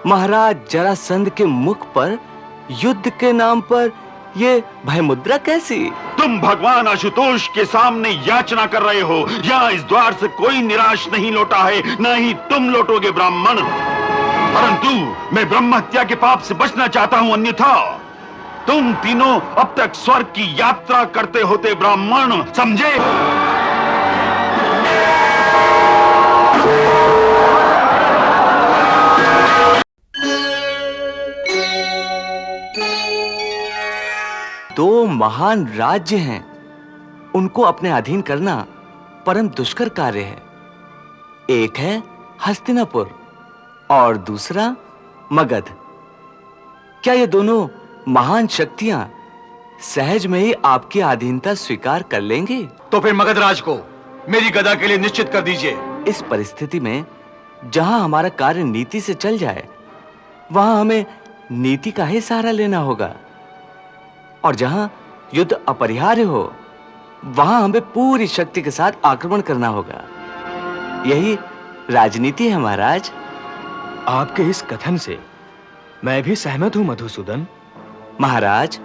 महाराज जरासंध के मुख पर युद्ध के नाम पर ये भय मुद्रा कैसी? तुम भगवान आशुतोष के सामने याचना कर रहे हो। यहाँ इस द्वार से कोई निराश नहीं लौटा है, न ही तुम लौटोगे ब्राह्मण। परंतु मैं ब्रह्म हत्या के पाप से बचना चाहता हूँ, अन्यथा तुम तीनों अब तक स्वर्ग की यात्रा करते होते ब्राह्मण, समझे? दो महान राज्य हैं, उनको अपने अधीन करना परम दुष्कर कार्य है। एक है हस्तिनापुर और दूसरा मगध। क्या ये दोनों महान शक्तियां सहज में ही आपकी अधीनता स्वीकार कर लेंगी? तो फिर मगध राज को मेरी गदा के लिए निश्चित कर दीजिए। इस परिस्थिति में जहां हमारा कार्य नीति से चल जाए, वहां हमें नीति का ही सहारा लेना होगा, और जहां युद्ध अपरिहार्य हो, वहां हमें पूरी शक्ति के साथ आक्रमण करना होगा। यही राजनीति है महाराज। आपके इस कथन से मैं भी सहमत हूं मधुसूदन। महाराज,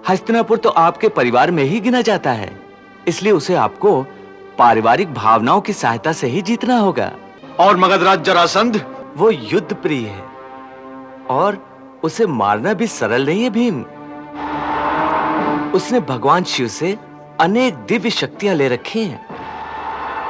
हस्तिनापुर तो आपके परिवार में ही गिना जाता है, इसलिए उसे आपको पारिवारिक भावनाओं की सहायता से ही जीतना होगा। और मगधराज जरासंध? वो युद्ध प्रिय है और उसे मारना भी सरल नहीं है भीम। उसने भगवान शिव से अनेक दिव्य शक्तियां ले रखी हैं।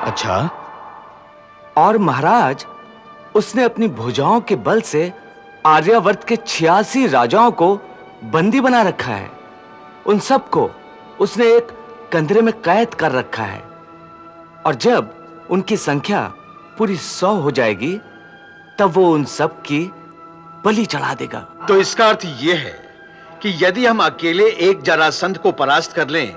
अच्छा? और महाराज, उसने अपनी भुजाओं के बल से आर्यावर्त के 86 राजाओं को बंदी बना रखा है। उन सबको उसने एक कंदरे में कैद कर रखा है, और जब उनकी संख्या पूरी 100 हो जाएगी, तब वो उन सब की बलि चढ़ा देगा। तो इसका अर्थ यह है कि यदि हम अकेले एक जरासंध को परास्त कर लें,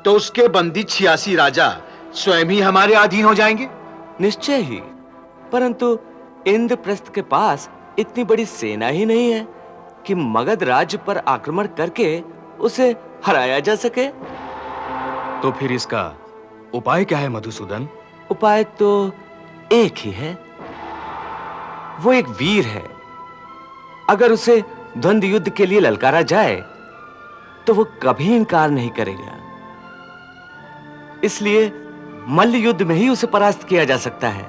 तो उसके बंदी 86 राजा स्वयं ही हमारे अधीन हो जाएंगे? निश्चय ही, परंतु इंद्रप्रस्थ के पास इतनी बड़ी सेना ही नहीं है कि मगध राज्य पर आक्रमण करके उसे हराया जा सके। तो फिर इसका उपाय क्या है मधुसूदन? उपाय तो एक ही है। वो एक वीर है। अगर उसे द्वंद्व युद्ध के लिए ललकारा जाए, तो वो कभी इनकार नहीं करेगा। इसलिए मल्ल युद्ध में ही उसे परास्त किया जा सकता है,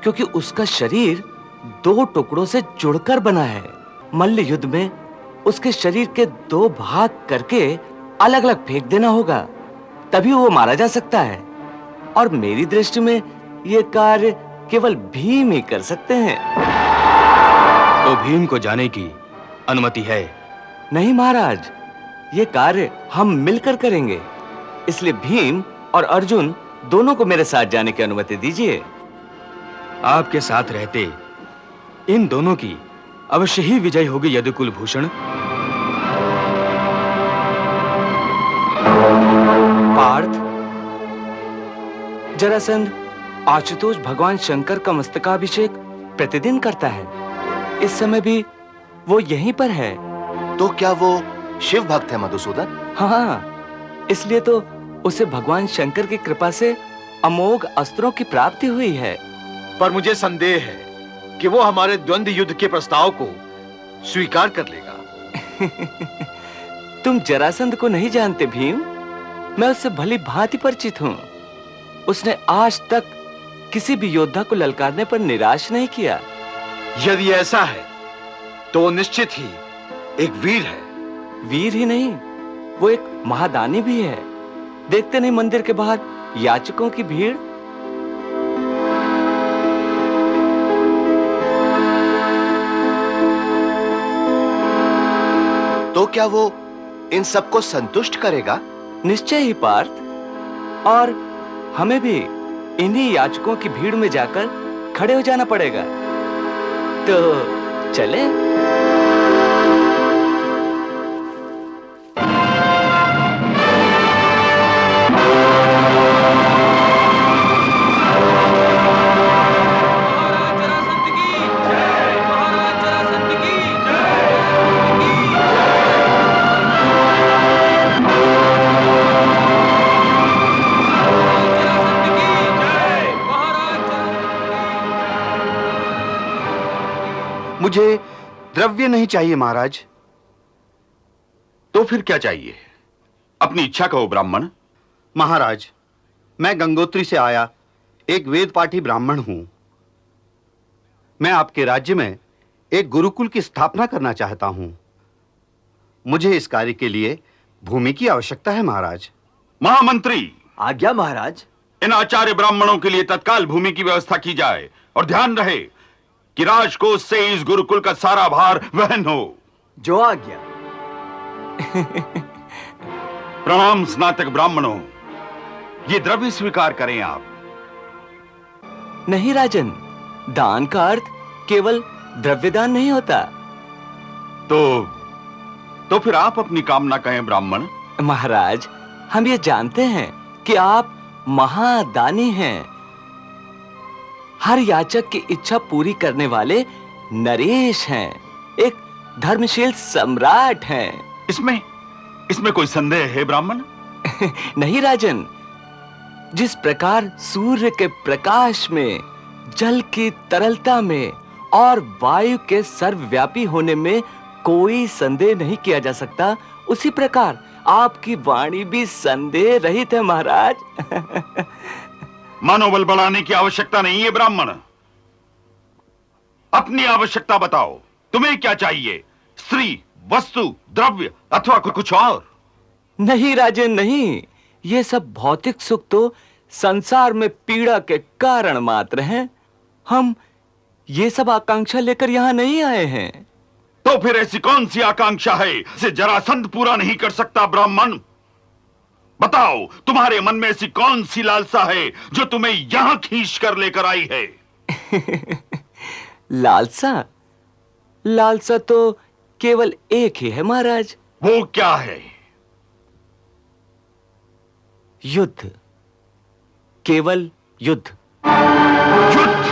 क्योंकि उसका शरीर 2 टुकड़ों से जुड़कर बना है। मल्ल युद्ध में उसके शरीर के 2 भाग करके अलग अलग फेंक देना होगा, तभी वो मारा जा सकता है। और मेरी दृष्टि में यह कार्य केवल भीम ही कर सकते हैं। तो भीम को जाने की अनुमति है? नहीं महाराज, यह कार्य हम मिलकर करेंगे, इसलिए भीम और अर्जुन दोनों को मेरे साथ जाने की अनुमति दीजिए। आपके साथ रहते इन दोनों की अवश्य ही विजय होगी यदुकुल भूषण। पार्थ, जरासंध आशुतोष भगवान शंकर का मस्तकाभिषेक प्रतिदिन करता है। इस समय भी वो यहीं पर है। तो क्या वो शिव भक्त है मधुसूदन? हाँ, इसलिए तो उसे भगवान शंकर की कृपा से अमोघ अस्त्रों की प्राप्ति हुई है। पर मुझे संदेह है कि वो हमारे द्वंद्व युद्ध के प्रस्ताव को स्वीकार कर लेगा। तुम जरासंध को नहीं जानते भीम। मैं उससे भली भांति परिचित हूं। उसने आज तक किसी भी योद्धा को ललकारने पर निराश नहीं किया। यदि ऐसा है तो वो निश्चित ही एक वीर है। वीर ही नहीं, वो एक महादानी भी है। देखते नहीं मंदिर के बाहर याचकों की भीड़। तो क्या वो इन सबको संतुष्ट करेगा? निश्चय ही पार्थ, और हमें भी इन्हीं याचकों की भीड़ में जाकर खड़े हो जाना पड़ेगा। तो चले। मुझे द्रव्य नहीं चाहिए महाराज। तो फिर क्या चाहिए? अपनी इच्छा कहो ब्राह्मण। महाराज, मैं गंगोत्री से आया एक वेद पाठी ब्राह्मण हूं। मैं आपके राज्य में एक गुरुकुल की स्थापना करना चाहता हूं। मुझे इस कार्य के लिए भूमि की आवश्यकता है महाराज। महामंत्री, आज्ञा महाराज। इन आचार्य ब्राह्मणों के लिए तत्काल भूमि की व्यवस्था की जाए और ध्यान रहे कि राजकोष से इस गुरुकुल का सारा भार वहन हो। जो आज्ञा। प्रणाम स्नातक ब्राह्मणों, ये द्रव्य स्वीकार करें आप। नहीं राजन, दान का अर्थ केवल द्रव्यदान नहीं होता। तो फिर आप अपनी कामना कहें ब्राह्मण। महाराज, हम ये जानते हैं कि आप महादानी हैं, हर याचक की इच्छा पूरी करने वाले नरेश हैं, एक धर्मशील सम्राट हैं। इसमें कोई संदेह है ब्राह्मण? नहीं राजन, जिस प्रकार सूर्य के प्रकाश में, जल की तरलता में और वायु के सर्वव्यापी होने में कोई संदेह नहीं किया जा सकता, उसी प्रकार आपकी वाणी भी संदेह रहित है महाराज। मनोबल बढ़ाने की आवश्यकता नहीं है ब्राह्मण। अपनी आवश्यकता बताओ, तुम्हें क्या चाहिए? स्त्री, वस्तु, द्रव्य अथवा कुछ और? नहीं राजन, नहीं, ये सब भौतिक सुख तो संसार में पीड़ा के कारण मात्र हैं। हम ये सब आकांक्षा लेकर यहां नहीं आए हैं। तो फिर ऐसी कौन सी आकांक्षा है जिसे जरासंध पूरा नहीं कर सकता ब्राह्मण? बताओ, तुम्हारे मन में ऐसी कौन सी लालसा है जो तुम्हें यहां खींच कर लेकर आई है? लालसा? लालसा तो केवल एक ही है महाराज। वो क्या है? युद्ध, केवल युद्ध। युद्ध?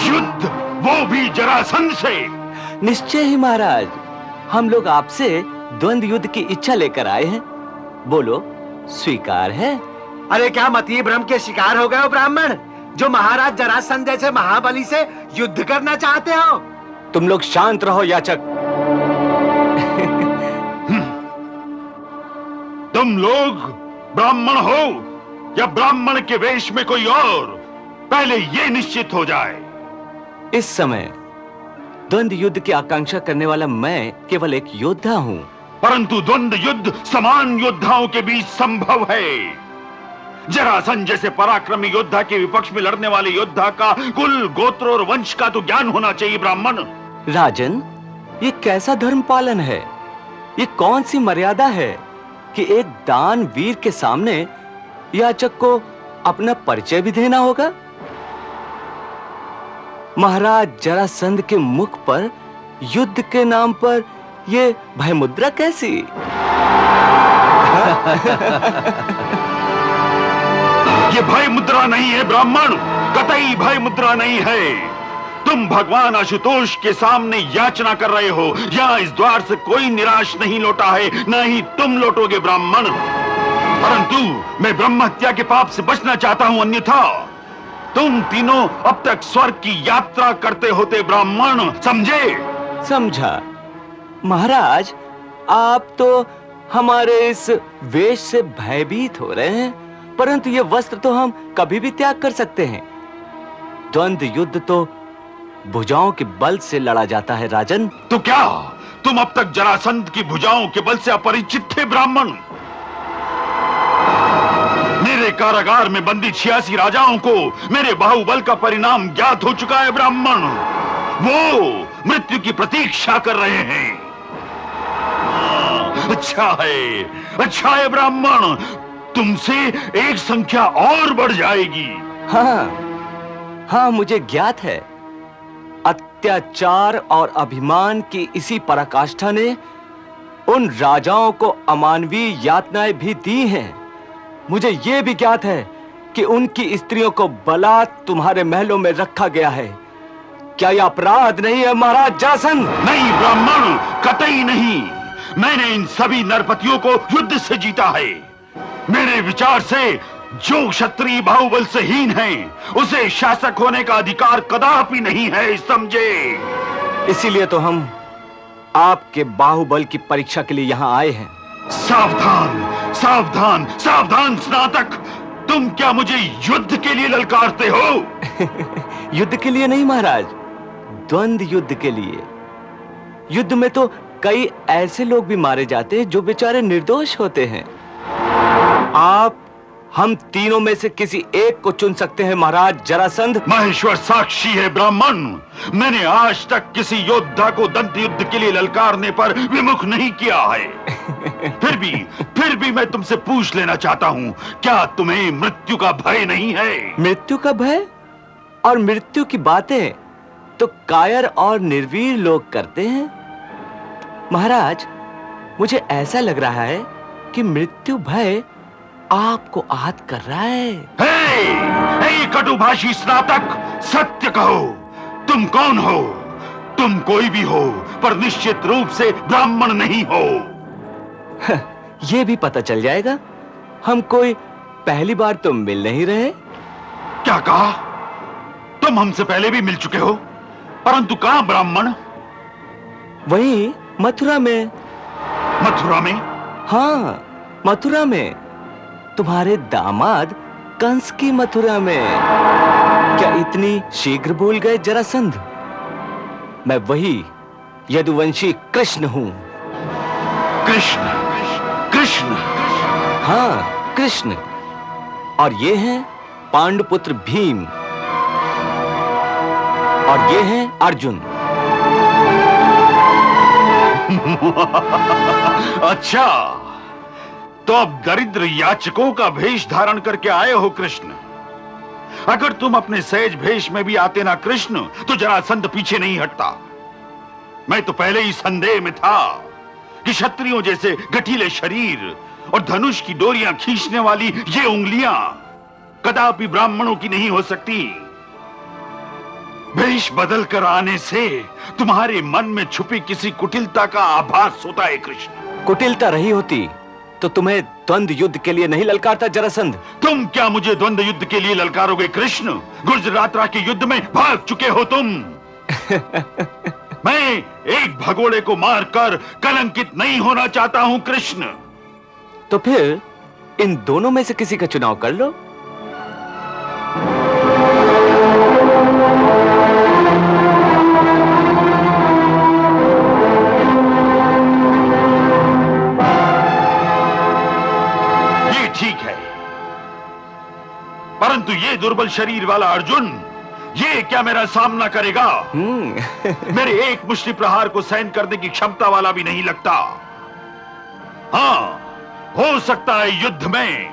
युद्ध, वो भी जरासंध से? निश्चय ही महाराज, हम लोग आपसे द्वंद युद्ध की इच्छा लेकर आए हैं। बोलो, स्वीकार है? अरे क्या मतीय भ्रम के शिकार हो गए हो ब्राह्मण, जो महाराज जरासंध जैसे महाबली से युद्ध करना चाहते हो? तुम लोग शांत रहो याचक। तुम लोग ब्राह्मण हो या ब्राह्मण के वेश में कोई और, पहले यह निश्चित हो जाए। इस समय द्वंद युद्ध की आकांक्षा करने वाला मैं केवल एक योद्धा हूं। परंतु द्वंद युद्ध समान योद्धाओं के बीच संभव है। जरासंध जैसे पराक्रमी योद्धा के विपक्ष में लड़ने वाले योद्धा का कुल, गोत्र और वंश का तो ज्ञान होना चाहिए ब्राह्मण। राजन, ये कैसा धर्म पालन है? ये कौन सी मर्यादा है कि एक दान वीर के सामने याचक को अपना परिचय भी देना होगा? महाराज जरासंध के मुख पर युद्ध के नाम पर ये भय मुद्रा कैसी? ये भय मुद्रा नहीं है ब्राह्मण, कतई भय मुद्रा नहीं है। तुम भगवान आशुतोष के सामने याचना कर रहे हो। यहाँ इस द्वार से कोई निराश नहीं लौटा है, न ही तुम लौटोगे ब्राह्मण। परंतु मैं ब्रह्म हत्या के पाप से बचना चाहता हूं, अन्यथा तुम तीनों अब तक स्वर्ग की यात्रा करते होते ब्राह्मण, समझे? समझा। महाराज, आप तो हमारे इस वेश से भयभीत हो रहे हैं, परंतु ये वस्त्र तो हम कभी भी त्याग कर सकते हैं। द्वंद युद्ध तो भुजाओं के बल से लड़ा जाता है राजन। तो क्या तुम अब तक जरासंध की भुजाओं के बल से अपरिचित थे ब्राह्मण? मेरे कारागार में बंदी 86 राजाओं को मेरे बाहुबल का परिणाम ज्ञात हो चुका है ब्राह्मण। वो मृत्यु की प्रतीक्षा कर रहे हैं। अच्छा है ब्राह्मण, तुमसे एक संख्या और बढ़ जाएगी। हाँ, मुझे ज्ञात है। अत्याचार और अभिमान की इसी पराकाष्ठा ने उन राजाओं को अमानवीय यातनाएं भी दी हैं। मुझे यह भी ज्ञात है कि उनकी स्त्रियों को बलात् तुम्हारे महलों में रखा गया है। क्या यह अपराध नहीं है महाराज जरासंध? नहीं ब्राह्मण, कतई नहीं। मैंने इन सभी नरपतियों को युद्ध से जीता है। मेरे विचार से जो क्षत्रिय बाहुबल से हीन है उसे शासक होने का अधिकार कदापि नहीं है, समझे? इसीलिए तो हम आपके बाहुबल की परीक्षा के लिए यहाँ आए हैं। सावधान सावधान सावधान स्नातक, तुम क्या मुझे युद्ध के लिए ललकारते हो? युद्ध के लिए नहीं महाराज, द्वंद्व युद्ध के लिए। युद्ध में तो कई ऐसे लोग भी मारे जाते हैं जो बेचारे निर्दोष होते हैं। आप हम तीनों में से किसी एक को चुन सकते हैं महाराज जरासंध। महेश्वर साक्षी है ब्राह्मण, मैंने आज तक किसी योद्धा को दंत युद्ध के लिए ललकारने पर विमुख नहीं किया है। फिर भी मैं तुमसे पूछ लेना चाहता हूँ, क्या तुम्हें मृत्यु का भय नहीं है? मृत्यु का भय और मृत्यु की बातें तो कायर और निर्वीर लोग करते हैं महाराज। मुझे ऐसा लग रहा है कि मृत्यु भय आपको आहत कर रहा है। हे कटुभाषी स्नातक, सत्य कहो, तुम कौन हो? तुम कोई भी हो, पर निश्चित रूप से ब्राह्मण नहीं हो। ये भी पता चल जाएगा। हम कोई पहली बार तो मिल नहीं रहे। क्या कहा? तुम हमसे पहले भी मिल चुके हो, परंतु कहां ब्राह्मण? वहीं मथुरा में। मथुरा में? हाँ, मथुरा में। तुम्हारे दामाद कंस की मथुरा में। क्या इतनी शीघ्र भूल गए जरासंध? मैं वही यदुवंशी कृष्ण हूं। कृष्ण? कृष्ण? हाँ, कृष्ण। और ये हैं पांडुपुत्र भीम, और ये हैं अर्जुन। अच्छा, तो अब दरिद्र याचकों का भेष धारण करके आए हो कृष्ण। अगर तुम अपने सहज भेष में भी आते ना कृष्ण, तो जरासंध पीछे नहीं हटता। मैं तो पहले ही संदेह में था कि क्षत्रियों जैसे गठीले शरीर और धनुष की डोरियां खींचने वाली ये उंगलियां कदापि ब्राह्मणों की नहीं हो सकती। भेष बदल कर आने से तुम्हारे मन में छुपी किसी कुटिलता का आभास होता है कृष्ण। कुटिलता रही होती तो तुम्हें द्वंद्व युद्ध के लिए नहीं ललकारता जरासंध। तुम क्या मुझे द्वंद्व युद्ध के लिए ललकारोगे कृष्ण? गुजरातरा के युद्ध में भाग चुके हो तुम। मैं एक भगोड़े को मारकर कलंकित नहीं होना चाहता हूं कृष्ण। तो फिर इन दोनों में से किसी का चुनाव कर लो। ठीक है, परंतु ये दुर्बल शरीर वाला अर्जुन, ये क्या मेरा सामना करेगा? मेरे एक मुष्टि प्रहार को सहन करने की क्षमता वाला भी नहीं लगता। हाँ, हो सकता है युद्ध में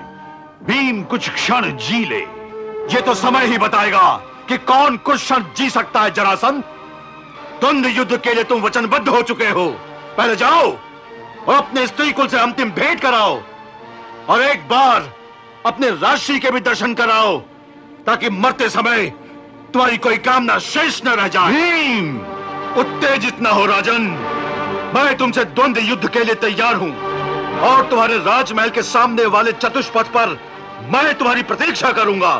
भीम कुछ क्षण जी ले। ये तो समय ही बताएगा कि कौन कुछ क्षण जी सकता है जरासंध। द्वंद्व युद्ध के लिए तुम वचनबद्ध हो चुके हो। पहले जाओ और अपने स्त्री कुल से अंतिम भेंट कराओ, और एक बार अपने राशि के भी दर्शन कराओ, ताकि मरते समय तुम्हारी कोई कामना शेष न रह जाए। भीम! उत्तेजित न हो राजन, मैं तुमसे द्वंद्व युद्ध के लिए तैयार हूं, और तुम्हारे राजमहल के सामने वाले चतुष्पथ पर मैं तुम्हारी प्रतीक्षा करूंगा,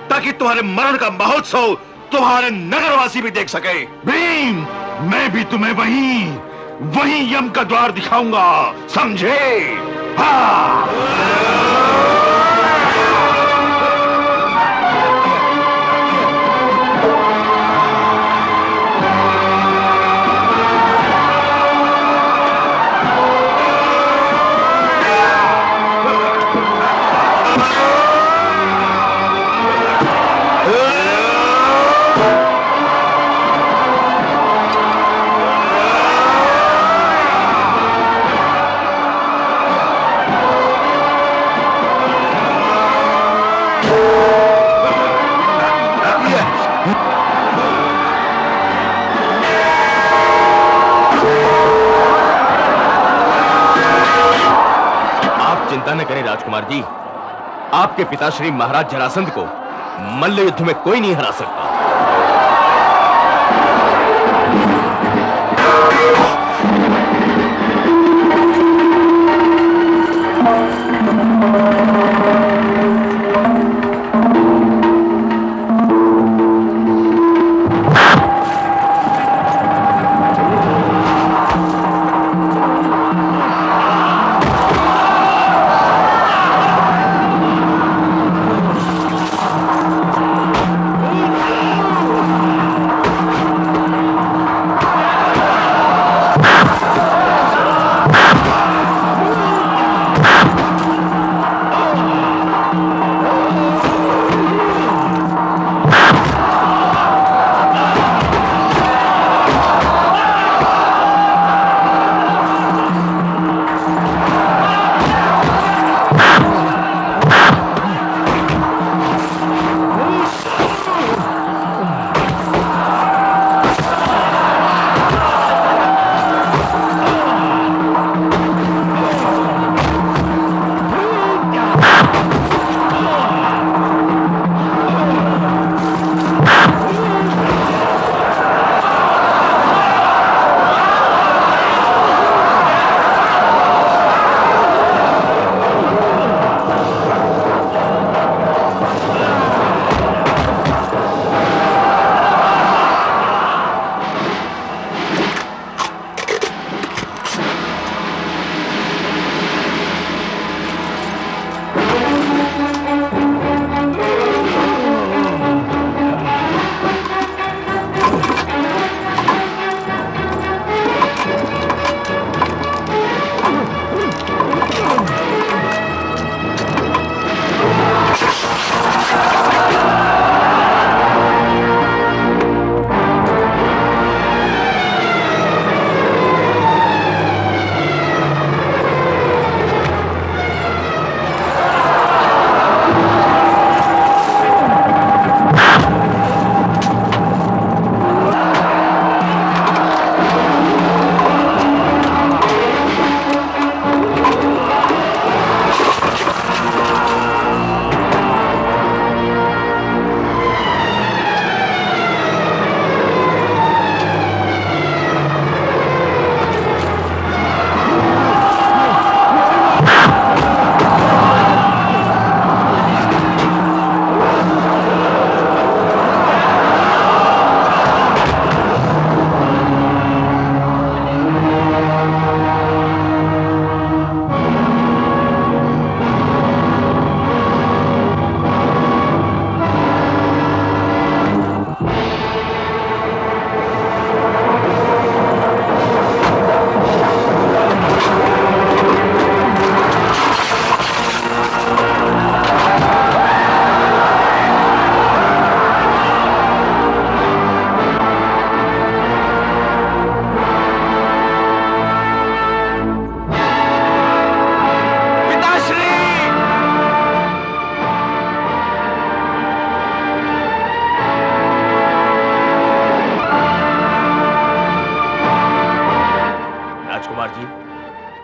ताकि तुम्हारे मरण का महोत्सव तुम्हारे नगरवासी भी देख सके। भीम, मैं भी तुम्हें वहीं यम का द्वार दिखाऊंगा, समझे? हाँ। चिंता न करें राजकुमार जी, आपके पिताश्री महाराज जरासंध को मल्ल युद्ध में कोई नहीं हरा सकता।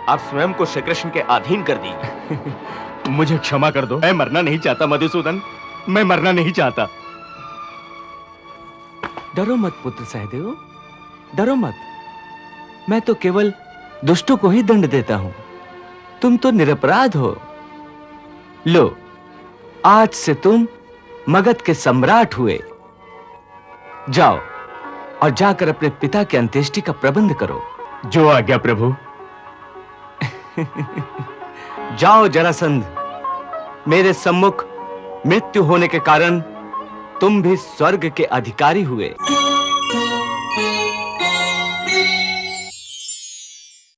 आप स्वयं को श्री कृष्ण के अधीन कर दी। मुझे क्षमा कर दो, मैं मरना नहीं चाहता मधुसूदन, मैं मरना नहीं चाहता। डरो मत पुत्र सहदेव, डरो मत। मैं तो केवल दुष्टों को ही दंड देता हूं, तुम तो निरपराध हो। लो, आज से तुम मगध के सम्राट हुए। जाओ और जाकर अपने पिता के अंत्येष्टि का प्रबंध करो। जो आज्ञा प्रभु। जाओ जरासंध, मेरे सम्मुख मृत्यु होने के कारण तुम भी स्वर्ग के अधिकारी हुए।